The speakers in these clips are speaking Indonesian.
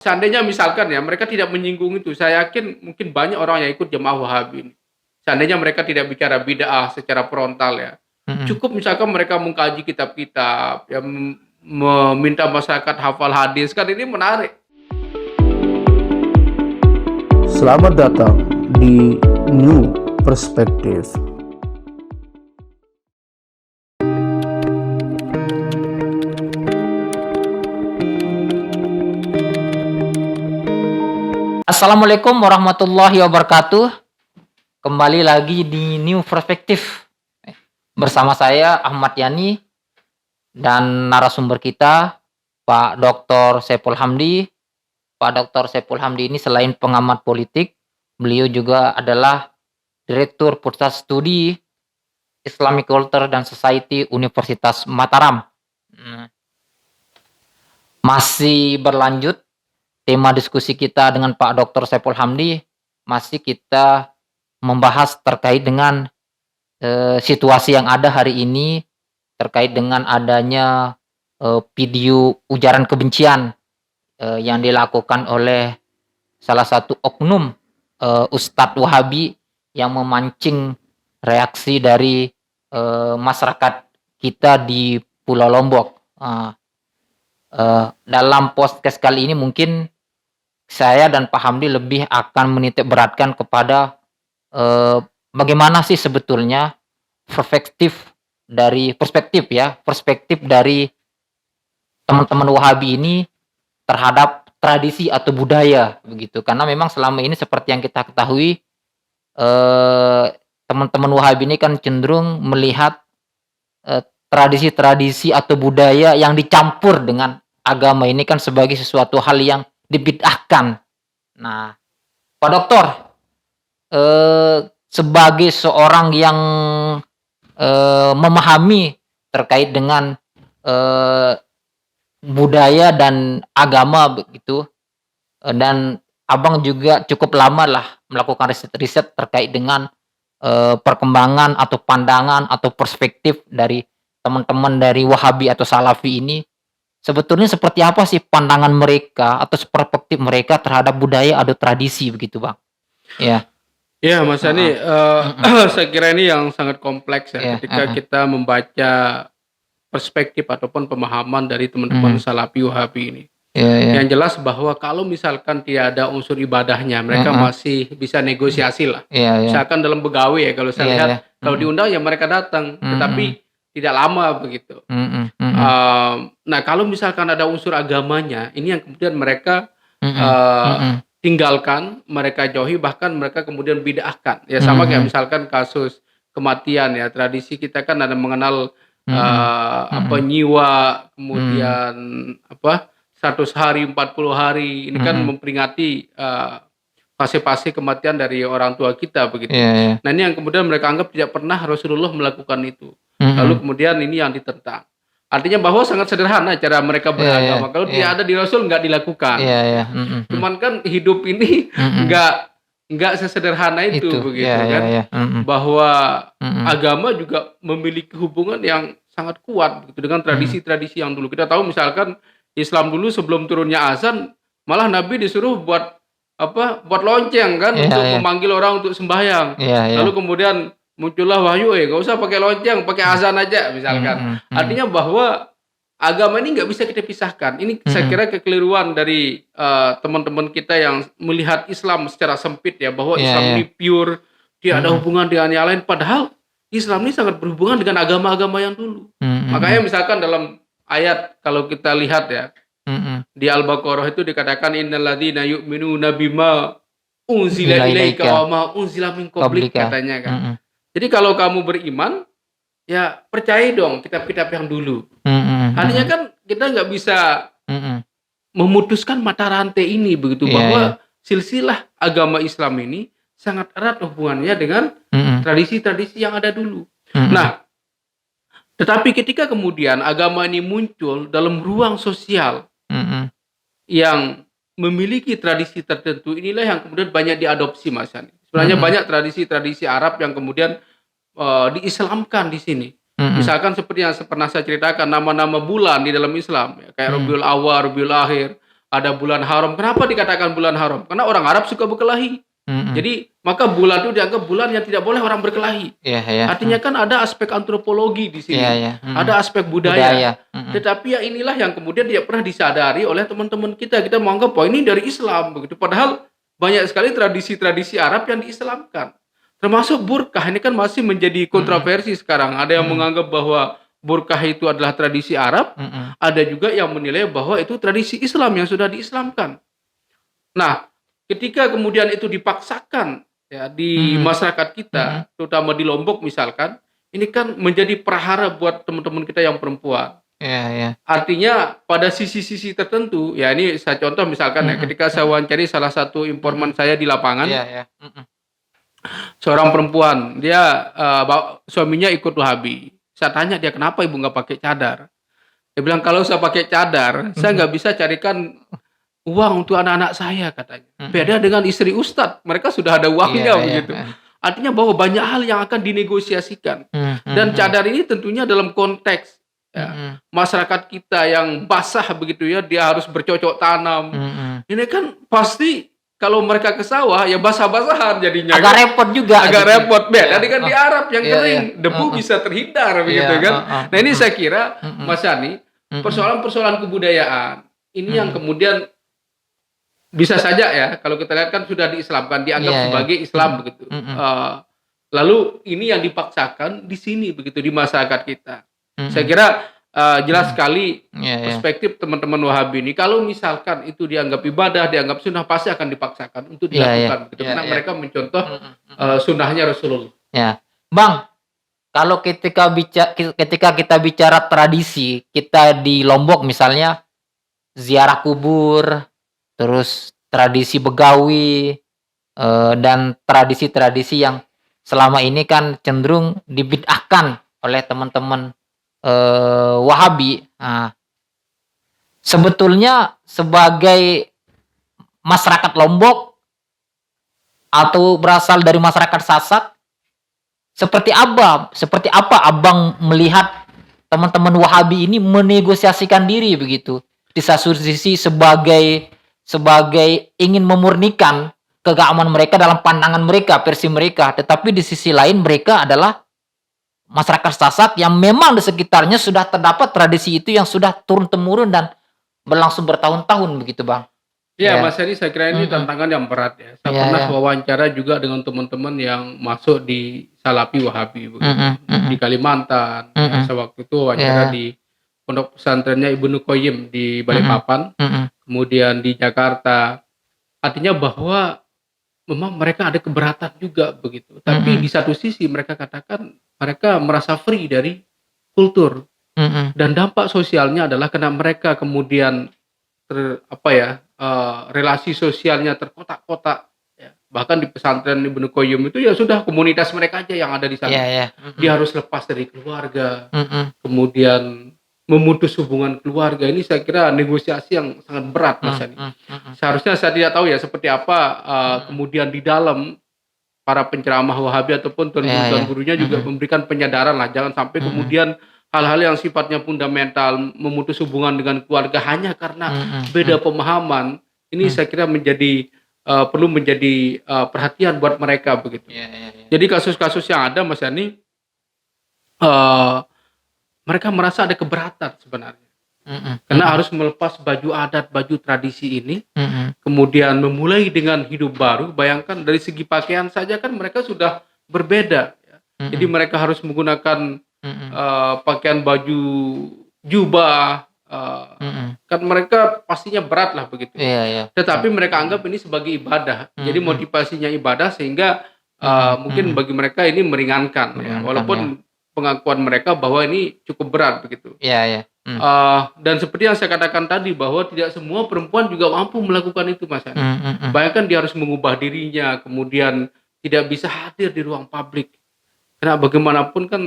Seandainya misalkan ya, mereka tidak menyinggung itu, saya yakin mungkin banyak orang yang ikut Jamaah Wahabi ini. Seandainya mereka tidak bicara bid'ah secara frontal ya. Mhm. Cukup misalkan mereka mengkaji kitab-kitab, ya meminta masyarakat hafal hadis, kan ini menarik. Selamat datang di New Perspective. Assalamualaikum warahmatullahi wabarakatuh. Kembali lagi di New Perspective bersama saya Ahmad Yani dan narasumber kita Pak Dr. Saiful Hamdi. Pak Dr. Saiful Hamdi ini selain pengamat politik, beliau juga adalah Direktur Pusat Studi Islamic Culture dan Society Universitas Mataram. Masih berlanjut tema diskusi kita dengan Pak Dr. Saiful Hamdi, masih kita membahas terkait dengan situasi yang ada hari ini terkait dengan adanya video ujaran kebencian yang dilakukan oleh salah satu oknum Ustadz Wahabi yang memancing reaksi dari masyarakat kita di Pulau Lombok. Dalam podcast kali ini mungkin saya dan Pak Hamdi lebih akan menitik beratkan kepada bagaimana sih sebetulnya perspektif dari teman-teman Wahabi ini terhadap tradisi atau budaya begitu. Karena memang selama ini seperti yang kita ketahui teman-teman Wahabi ini kan cenderung melihat tradisi-tradisi atau budaya yang dicampur dengan agama ini kan sebagai sesuatu hal yang dibid'ahkan. Nah, Pak Dokter, sebagai seorang yang memahami terkait dengan budaya dan agama begitu, dan Abang juga cukup lama lah melakukan riset-riset terkait dengan perkembangan atau pandangan atau perspektif dari teman-teman dari Wahabi atau Salafi ini. Sebetulnya seperti apa sih pandangan mereka atau perspektif mereka terhadap budaya atau tradisi begitu, Bang? Ya. Ya, Mas Yani, saya kira ini yang sangat kompleks ya, ketika kita membaca perspektif ataupun pemahaman dari teman-teman Salafi Wahabi ini. Yang jelas bahwa kalau misalkan tidak ada unsur ibadahnya, mereka masih bisa negosiasi lah. Misalkan dalam begawe ya, kalau saya lihat, kalau diundang ya mereka datang, tetapi tidak lama begitu. Nah, kalau misalkan ada unsur agamanya, ini yang kemudian mereka tinggalkan, mereka jauhi, bahkan mereka kemudian bid'ahkan. Ya sama kayak misalkan kasus kematian ya, tradisi kita kan ada mengenal nyiwa, kemudian 100 hari, 40 hari, ini kan memperingati fase-fase kematian dari orang tua kita begitu. Nah, ini yang kemudian mereka anggap tidak pernah Rasulullah melakukan itu. Lalu kemudian ini yang ditentang. Artinya bahwa sangat sederhana cara mereka beragama. Kalau tidak ada di Rasul nggak dilakukan. Cuman kan hidup ini nggak sesederhana itu begitu kan. Bahwa agama juga memiliki hubungan yang sangat kuat begitu dengan tradisi-tradisi yang dulu. Kita tahu misalkan Islam dulu sebelum turunnya azan, malah Nabi disuruh buat lonceng kan untuk memanggil orang untuk sembahyang. Lalu kemudian muncullah wahyu, gak usah pakai lonceng, pakai azan aja misalkan. Artinya bahwa agama ini nggak bisa kita pisahkan. Ini saya kira kekeliruan dari teman-teman kita yang melihat Islam secara sempit ya, bahwa Islam ini pure, tidak ada hubungan dengan yang lain. Padahal Islam ini sangat berhubungan dengan agama-agama yang dulu. Makanya misalkan dalam ayat kalau kita lihat ya, di Al-Baqarah itu dikatakan innalladzina yu'minuna bima unzila ilaika wa ma unzila min qablik katanya kan. Jadi kalau kamu beriman, ya percaya dong kitab-kitab yang dulu. Artinya kan kita nggak bisa memutuskan mata rantai ini begitu, bahwa silsilah agama Islam ini sangat erat hubungannya dengan tradisi-tradisi yang ada dulu. Nah, tetapi ketika kemudian agama ini muncul dalam ruang sosial yang memiliki tradisi tertentu, inilah yang kemudian banyak diadopsi, Mas Yani. Sebenarnya banyak tradisi-tradisi Arab yang kemudian diislamkan di sini. Misalkan seperti yang pernah saya ceritakan, nama-nama bulan di dalam Islam, ya, kayak Rabiul Awal, Rabiul Akhir, ada bulan haram. Kenapa dikatakan bulan haram? Karena orang Arab suka berkelahi. Jadi maka bulan itu dianggap bulan yang tidak boleh orang berkelahi. Artinya kan ada aspek antropologi di sini, ada aspek budaya. Tetapi ya inilah yang kemudian tidak pernah disadari oleh teman-teman kita. Kita menganggap bahwa ini dari Islam begitu. Padahal banyak sekali tradisi-tradisi Arab yang diislamkan. Termasuk burkah ini kan masih menjadi kontroversi sekarang. Ada yang menganggap bahwa burkah itu adalah tradisi Arab, ada juga yang menilai bahwa itu tradisi Islam yang sudah diislamkan. Nah, ketika kemudian itu dipaksakan ya di masyarakat kita, terutama di Lombok misalkan, ini kan menjadi prahara buat teman-teman kita yang perempuan. Artinya pada sisi-sisi tertentu, ya ini saya contoh misalkan ya, ketika saya wawancari salah satu informan saya di lapangan, seorang perempuan, dia suaminya ikut Wahabi. Saya tanya dia, kenapa ibu nggak pakai cadar? Dia bilang, kalau saya pakai cadar, saya nggak bisa carikan uang untuk anak-anak saya, katanya. Beda dengan istri ustadz, mereka sudah ada uangnya begitu. Artinya bahwa banyak hal yang akan dinegosiasikan. Dan cadar ini tentunya dalam konteks ya, masyarakat kita yang basah begitu ya, dia harus bercocok tanam. Ini kan pasti kalau mereka ke sawah ya basah-basahan jadinya. Agak repot juga. Agak repot. Beda dengan di Arab yang kering, debu bisa terhindar begitu kan. Nah ini saya kira Mas Yani, persoalan-persoalan kebudayaan ini yang kemudian bisa saja ya, kalau kita lihat kan sudah diislamkan, dianggap sebagai Islam begitu. Lalu ini yang dipaksakan di sini begitu, di masyarakat kita. Saya kira jelas sekali perspektif teman-teman Wahabi ini. Kalau misalkan itu dianggap ibadah, dianggap sunnah, pasti akan dipaksakan untuk dilakukan begitu. Karena mereka mencontoh sunnahnya Rasulullah. Bang, kalau ketika kita bicara tradisi, kita di Lombok misalnya ziarah kubur, terus tradisi begawi, dan tradisi-tradisi yang selama ini kan cenderung dibid'ahkan oleh teman-teman Wahabi. Nah, sebetulnya sebagai masyarakat Lombok atau berasal dari masyarakat Sasak, seperti apa abang melihat teman-teman Wahabi ini menegosiasikan diri begitu? Di satu sisi sebagai ingin memurnikan keagamaan mereka dalam pandangan mereka, versi mereka, tetapi di sisi lain mereka adalah masyarakat Sasak yang memang di sekitarnya sudah terdapat tradisi itu yang sudah turun-temurun dan berlangsung bertahun-tahun begitu, Bang. Ya, Mas Heri, saya kira ini tantangan yang berat ya. Saya pernah wawancara juga dengan teman-teman yang masuk di Salafi Wahabi begitu. Di Kalimantan. Saya waktu itu wawancara di pondok pesantrennya Ibnu Qayyim di Balikpapan, kemudian di Jakarta. Artinya bahwa memang mereka ada keberatan juga begitu. Tapi di satu sisi mereka katakan mereka merasa free dari kultur. Dan dampak sosialnya adalah karena mereka kemudian relasi sosialnya terkotak-kotak. Ya. Bahkan di pesantren Ibnu Qayyim itu ya sudah komunitas mereka aja yang ada di sana. Dia harus lepas dari keluarga. Kemudian memutus hubungan keluarga, ini saya kira negosiasi yang sangat berat, Mas Yani. Seharusnya saya tidak tahu ya seperti apa kemudian di dalam para penceramah Wahabi ataupun tuan gurunya juga memberikan penyadaran lah, jangan sampai kemudian hal-hal yang sifatnya fundamental, memutus hubungan dengan keluarga hanya karena beda pemahaman, ini saya kira perlu menjadi perhatian buat mereka begitu. Jadi kasus-kasus yang ada, Mas Yani, mereka merasa ada keberatan sebenarnya. Karena harus melepas baju adat, baju tradisi ini, kemudian memulai dengan hidup baru. Bayangkan dari segi pakaian saja kan mereka sudah berbeda. Ya. Jadi mereka harus menggunakan pakaian baju jubah. Kan mereka pastinya berat lah begitu. Tetapi mereka anggap ini sebagai ibadah. Jadi motivasinya ibadah sehingga mungkin bagi mereka ini meringankan. Ya. Walaupun pengakuan mereka bahwa ini cukup berat begitu. Dan seperti yang saya katakan tadi bahwa tidak semua perempuan juga mampu melakukan itu, Mas. Bayangkan dia harus mengubah dirinya, kemudian tidak bisa hadir di ruang publik. Karena bagaimanapun kan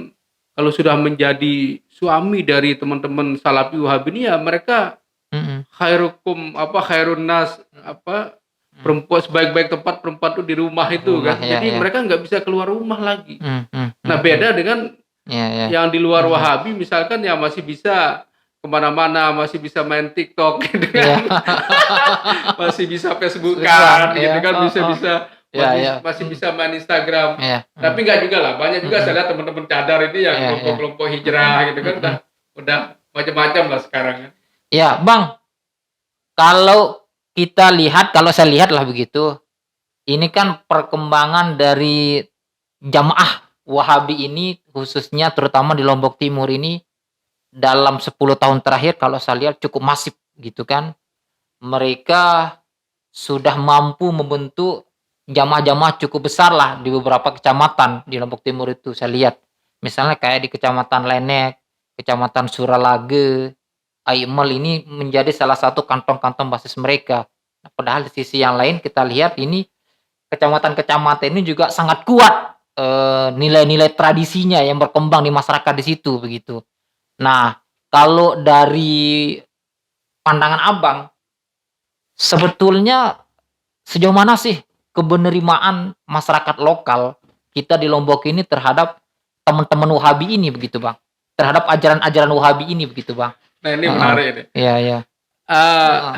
kalau sudah menjadi suami dari teman-teman Salafi Wahabi ini ya mereka khairun nas perempuan sebaik-baik tempat perempuan itu di rumah itu kan. Jadi mereka nggak bisa keluar rumah lagi. Nah beda dengan yang di luar Wahabi misalkan ya masih bisa kemana-mana, masih bisa main TikTok gitu Iya. kan, masih bisa Facebookan gitu Iya, kan, heeh. Iya, iya. masih bisa main Instagram. Iya, Tapi nggak juga lah, banyak juga saya mhm. lihat teman-teman cadar ini yang Iya, iya. kelompok-kelompok hijrah gitu kan, Mhm. udah macam-macam lah sekarang kan. Iya, Bang, kalau kalau saya lihat lah begitu, ini kan perkembangan dari jamaah Wahabi ini, khususnya terutama di Lombok Timur ini, dalam 10 tahun terakhir kalau saya lihat cukup masif gitu kan. Mereka sudah mampu membentuk jamaah-jamaah cukup besar lah di beberapa kecamatan di Lombok Timur itu saya lihat. Misalnya kayak di Kecamatan Lenek, Kecamatan Suralage, Aimel ini menjadi salah satu kantong-kantong basis mereka. Nah, padahal di sisi yang lain kita lihat ini kecamatan-kecamatan ini juga sangat kuat, nilai-nilai tradisinya yang berkembang di masyarakat di situ begitu. Nah, kalau dari pandangan Abang, sebetulnya sejauh mana sih kebenerimaan masyarakat lokal kita di Lombok ini terhadap teman-teman Wahabi ini begitu, Bang? Terhadap ajaran-ajaran Wahabi ini begitu, Bang? Nah ini Heeh. menarik ini. Iya, iya. Heeh.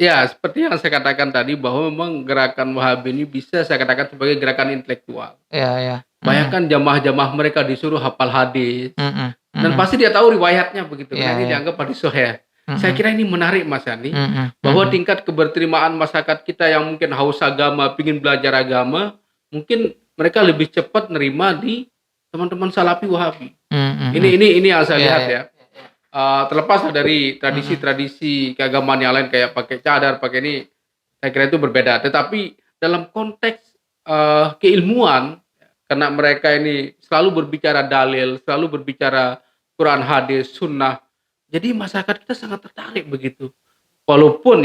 Ya, seperti yang saya katakan tadi bahwa memang gerakan Wahabi ini bisa saya katakan sebagai gerakan intelektual. Iya, iya. Bayangkan jamaah-jamaah mereka disuruh hafal hadis Mhm, dan mhm. pasti dia tahu riwayatnya begitu. Iya, Karena ini iya. dianggap hadis sahih. Saya Mhm, kira ini menarik Mas Yani, mhm, bahwa mhm. tingkat keberterimaan masyarakat kita yang mungkin haus agama, pingin belajar agama, mungkin mereka lebih cepat nerima di teman-teman Salafi Wahabi. Mhm, mhm. Ini yang saya Iya, lihat iya. ya. Terlepas dari Mhm, tradisi-tradisi keagamaan yang lain kayak pakai cadar, pakai ini, saya kira itu berbeda. Tetapi dalam konteks keilmuan, karena mereka ini selalu berbicara dalil, selalu berbicara Quran, hadis, sunnah. Jadi masyarakat kita sangat tertarik begitu. Walaupun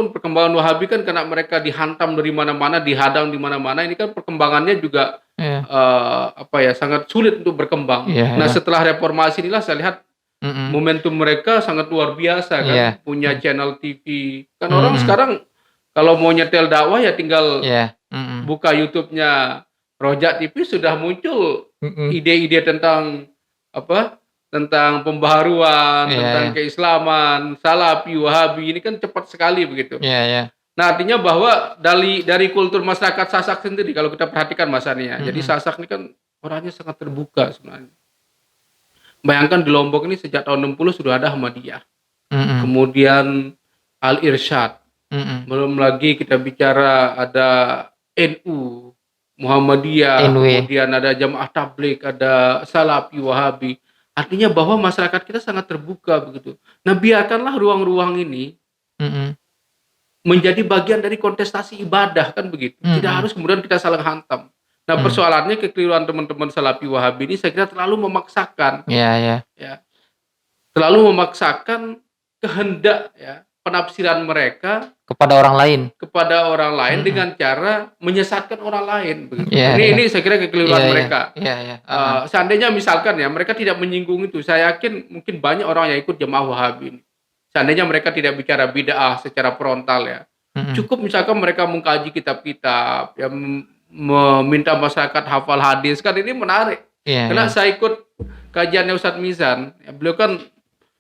perkembangan Wahabi kan karena mereka dihantam dari mana-mana, dihadang di mana-mana, ini kan perkembangannya juga iya. sangat sulit untuk berkembang. Iya, Nah, iya. setelah reformasi inilah saya lihat Mhm. momentum mereka sangat luar biasa kan, Iya. punya channel TV. Kan orang Mhm. sekarang kalau mau nyetel dakwah ya tinggal Iya. Mhm. buka YouTube-nya Rojak TV sudah muncul Mhm. ide-ide tentang pembaharuan, Iya, tentang iya. keislaman, Salafi, Wahabi ini kan cepat sekali begitu. Iya, iya. Nah, artinya bahwa dari kultur masyarakat Sasak sendiri kalau kita perhatikan Mas Ani ya. Jadi Mhm. Sasak ini kan orangnya sangat terbuka sebenarnya. Bayangkan di Lombok ini sejak tahun 60 sudah ada Ahmadiyah. Mhm. Kemudian Al-Irsyad. Mhm. Belum lagi kita bicara ada NU, Muhammadiyah, NW. kemudian ada Jamaah Tabligh, ada Salafi, Wahabi. Artinya bahwa masyarakat kita sangat terbuka begitu. Nah, biarkanlah ruang-ruang ini Mhm. menjadi bagian dari kontestasi ibadah kan begitu. Tidak Mhm. harus kemudian kita saling hantam. Nah, Mhm. persoalannya kekeliruan teman-teman Salafi Wahabi ini saya kira terlalu memaksakan, Iya, iya. ya. Terlalu memaksakan kehendak ya, penafsiran mereka Kepada orang lain. kepada orang lain Mhm. dengan cara menyesatkan orang lain begitu. Iya, Ini iya. ini saya kira Iya, kekeliruan iya. mereka. Iya, iya. Heeh. Seandainya misalkan ya mereka tidak menyinggung itu, saya yakin mungkin banyak orang yang ikut jemaah Wahabi ini. Seandainya mereka tidak bicara bid'ah secara frontal ya. Mhm. Cukup misalkan mereka mengkaji kitab-kitab, ya meminta masyarakat hafal hadis kan ini menarik. Iya, iya. Karena saya ikut kajiannya Ustadz Mizan, ya, beliau kan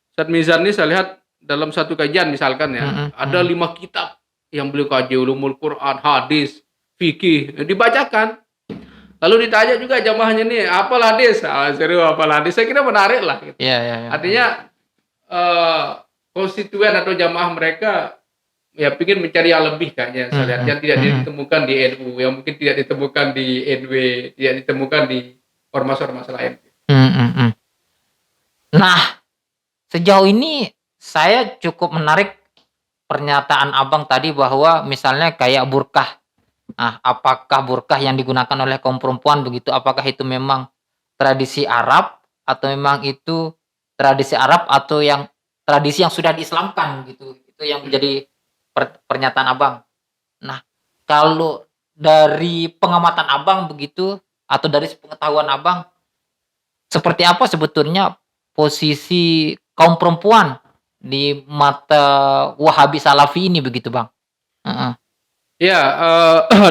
Ustadz Mizan ini saya lihat dalam satu kajian misalkan ya, Mhm. ada 5 kitab yang beliau kaji, ulumul Quran, hadis, fikih, dibacakan. Lalu ditanya juga jamaahnya nih, hafal hadis? Serius hafal hadis? Saya kira menarik lah. Gitu. Iya, iya, iya. Artinya konstituen atau jamaah mereka ya pingin mencari yang lebih kayaknya saya lihat, yang tidak ditemukan di NU, yang mungkin tidak ditemukan di NW, tidak ditemukan di ormas-ormas lain. Mhm. Nah, sejauh ini saya cukup menarik pernyataan Abang tadi bahwa misalnya kayak burkah. Nah, apakah burkah yang digunakan oleh kaum perempuan begitu, apakah itu memang tradisi Arab atau memang itu tradisi Arab atau yang tradisi yang sudah diislamkan gitu. Itu yang menjadi pernyataan Abang. Nah, kalau dari pengamatan Abang begitu atau dari pengetahuan Abang, seperti apa sebetulnya posisi kaum perempuan di mata Wahabi Salafi ini begitu, Bang? Heeh. Ya,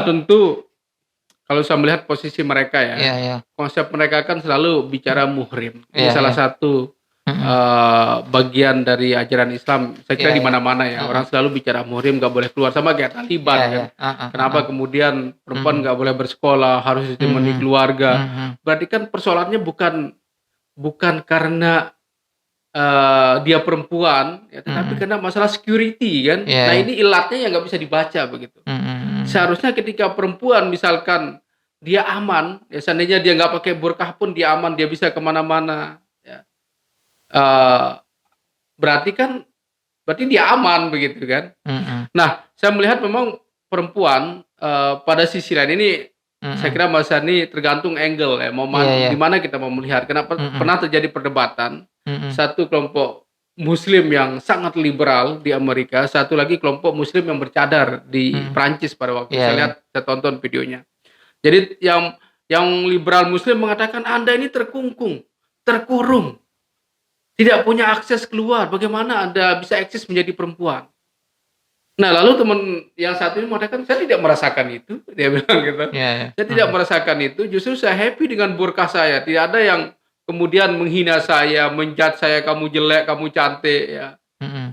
tentu kalau saya melihat posisi mereka ya, Iya, iya. konsep mereka kan selalu bicara muhrim. Ini Iya, salah iya. satu bagian dari ajaran Islam. Saya kira Iya, di iya. mana-mana ya, orang selalu bicara muhrim nggak boleh keluar, sama kayak Taliban Iya, kan. iya. Kenapa kemudian perempuan nggak boleh bersekolah, harus ditemani keluarga. Berarti kan persoalannya bukan karena dia perempuan, ya, tetapi karena masalah security kan. Iya, Nah iya. ini ilatnya yang nggak bisa dibaca begitu. Seharusnya ketika perempuan misalkan dia aman, ya seandainya dia nggak pakai burkah pun dia aman, dia bisa kemana-mana. Ya. Berarti dia aman begitu kan. Nah, saya melihat memang perempuan pada sisi lain ini, saya kira Mas Sani tergantung angle ya, Iya. di mana kita mau melihat. Kenapa pernah terjadi perdebatan, satu kelompok Muslim yang sangat liberal di Amerika, satu lagi kelompok Muslim yang bercadar di Prancis pada waktu Iya, saya iya. lihat, saya tonton videonya. Jadi yang liberal Muslim mengatakan Anda ini terkurung, tidak punya akses keluar. Bagaimana Anda bisa eksis menjadi perempuan? Nah, lalu teman yang satu ini mengatakan, saya tidak merasakan itu. Dia bilang gitu. Iya, iya. Saya tidak merasakan itu. Justru saya happy dengan burkah saya. Tidak ada yang kemudian menghina saya, menjudge saya, kamu jelek, kamu cantik. Ya.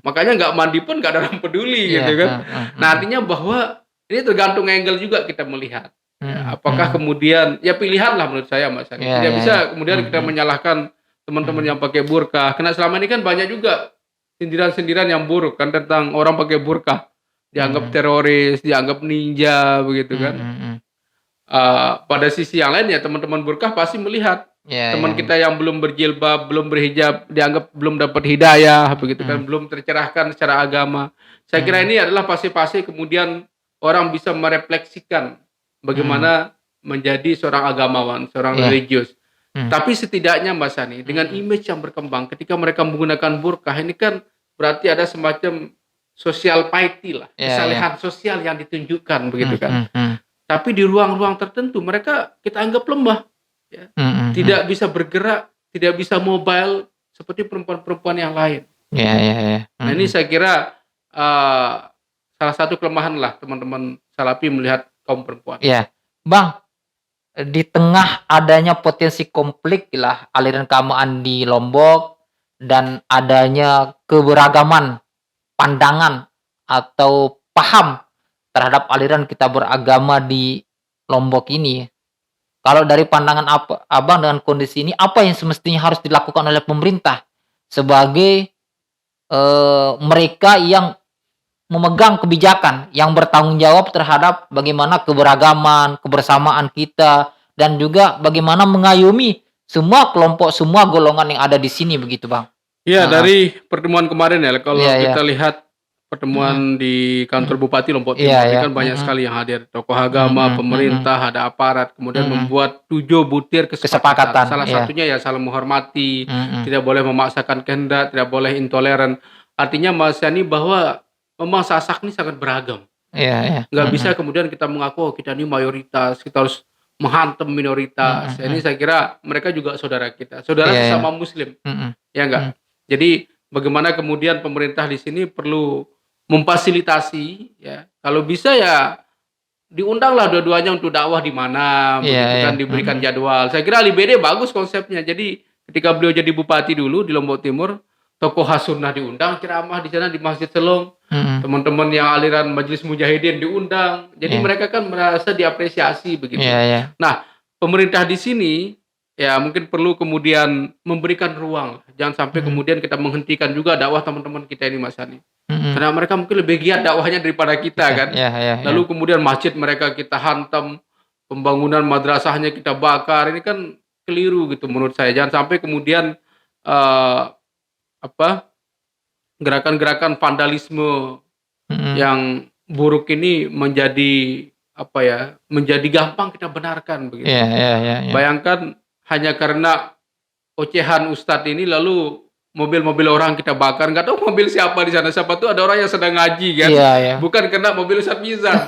Makanya nggak mandi pun nggak ada orang peduli gitu kan. Nah, artinya bahwa ini tergantung angle juga kita melihat. Ya, apakah kemudian, ya pilihan lah menurut saya Mas Sani. Iya, Tidak iya, bisa iya. kemudian kita menyalahkan teman-teman yang pakai burkah. Karena selama ini kan banyak juga sindiran-sindiran yang buruk kan tentang orang pakai burkah. Dianggap teroris, dianggap ninja begitu kan. Pada sisi yang lain ya teman-teman burkah pasti melihat teman kita yang belum berjilbab, belum berhijab, dianggap belum dapat hidayah begitu kan, belum tercerahkan secara agama. Saya kira ini adalah fase-fase kemudian orang bisa merefleksikan bagaimana menjadi seorang agamawan, seorang religius. Tapi setidaknya Mbak Sani, dengan image yang berkembang ketika mereka menggunakan burkah, ini kan berarti ada semacam social piety lah, kesalehan sosial yang ditunjukkan begitu kan. Tapi di ruang-ruang tertentu mereka kita anggap lemah, ya. Tidak bisa bergerak, tidak bisa mobile seperti perempuan-perempuan yang lain. Nah ini saya kira salah satu kelemahan lah teman-teman Salafi melihat kaum perempuan. Iya, Bang. Di tengah adanya potensi konflik lah aliran keagamaan di Lombok dan adanya keberagaman pandangan atau paham terhadap aliran kita beragama di Lombok ini. Kalau dari pandangan Abang dengan kondisi ini, apa yang semestinya harus dilakukan oleh pemerintah sebagai mereka yang memegang kebijakan yang bertanggung jawab terhadap bagaimana keberagaman, kebersamaan kita, dan juga bagaimana mengayomi semua kelompok, semua golongan yang ada di sini begitu, Bang. Iya, dari pertemuan kemarin ya, kalau kita lihat pertemuan di kantor Bupati Lombok Timur, ini kan banyak sekali yang hadir, tokoh agama, pemerintah, ada aparat, kemudian membuat 7 butir kesepakatan. Salah satunya ya saling menghormati, tidak boleh memaksakan kehendak, tidak boleh intoleran. Artinya Mas Yani bahwa memang Sasak ini sangat beragam. Nggak bisa kemudian kita mengaku kita ini mayoritas, kita harus menghantam minoritas. Ini saya kira mereka juga saudara kita, saudara sesama Muslim, ya enggak. Jadi bagaimana kemudian pemerintah di sini perlu memfasilitasi, ya kalau bisa ya diundanglah dua-duanya untuk dakwah di mana, kan diberikan jadwal. Saya kira Ali BD bagus konsepnya. Jadi ketika beliau jadi bupati dulu di Lombok Timur, tokoh Sunnah diundang ceramah di sana di Masjid Selong. Teman-teman yang aliran Majelis Mujahidin diundang. Jadi mereka kan merasa diapresiasi begitu. Nah, pemerintah di sini ya mungkin perlu kemudian memberikan ruang. Jangan sampai kemudian kita menghentikan juga dakwah teman-teman kita ini Mas Hani. Karena mereka mungkin lebih giat dakwahnya daripada kita kan. Lalu kemudian masjid mereka kita hantam, pembangunan madrasahnya kita bakar. Ini kan keliru gitu menurut saya. Jangan sampai kemudian gerakan-gerakan vandalisme yang buruk ini menjadi menjadi gampang kita benarkan begitu. Bayangkan hanya karena ocehan Ustadz ini lalu mobil-mobil orang kita bakar, nggak tahu mobil siapa di sana, siapa tuh ada orang yang sedang ngaji kan, bukan kena mobil Ustadz Mizan.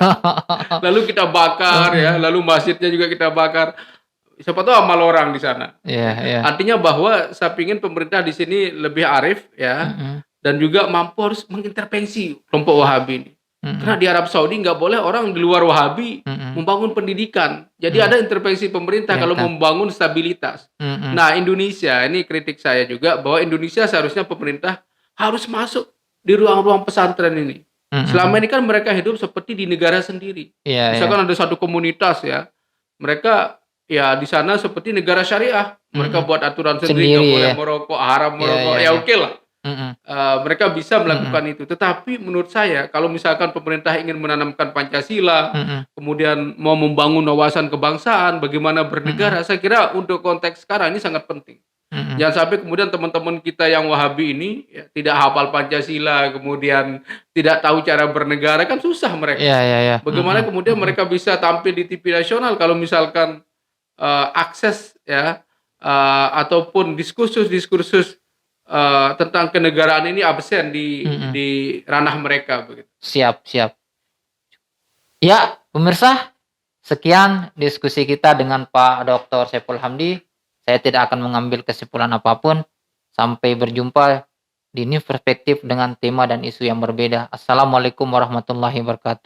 Lalu kita bakar ya, lalu masjidnya juga kita bakar. Siapa tahu amal orang di sana. Artinya bahwa saya ingin pemerintah di sini lebih arif ya, dan juga mampu harus mengintervensi kelompok Wahabi ini. Karena di Arab Saudi nggak boleh orang di luar Wahabi membangun pendidikan. Jadi ada intervensi pemerintah Ya, kalau kan. membangun stabilitas. Nah, Indonesia, ini kritik saya juga bahwa Indonesia seharusnya pemerintah harus masuk di ruang-ruang pesantren ini. Selama ini kan mereka hidup seperti di negara sendiri. Iya, Misalkan ada satu komunitas ya, mereka ya di sana seperti negara syariah. Mereka buat aturan sendiri, nggak Sendiri, boleh ya. merokok, haram Iya, merokok, iya, ya iya. oke lah. Mereka bisa melakukan itu. Tetapi menurut saya kalau misalkan pemerintah ingin menanamkan Pancasila, kemudian mau membangun wawasan kebangsaan, bagaimana bernegara, saya kira untuk konteks sekarang ini sangat penting. Jangan sampai kemudian teman-teman kita yang Wahabi ini ya, tidak hafal Pancasila, kemudian tidak tahu cara bernegara, kan susah mereka. Iya, iya, iya. Bagaimana kemudian mereka bisa tampil di TV nasional kalau misalkan akses ya ataupun diskursus tentang kenegaraan ini absen di ranah mereka begitu. Siap, siap. Ya, pemirsa, sekian diskusi kita dengan Pak Dr. Saiful Hamdi. Saya tidak akan mengambil kesimpulan apapun. Sampai berjumpa di New Perspektif dengan tema dan isu yang berbeda. Assalamualaikum warahmatullahi wabarakatuh.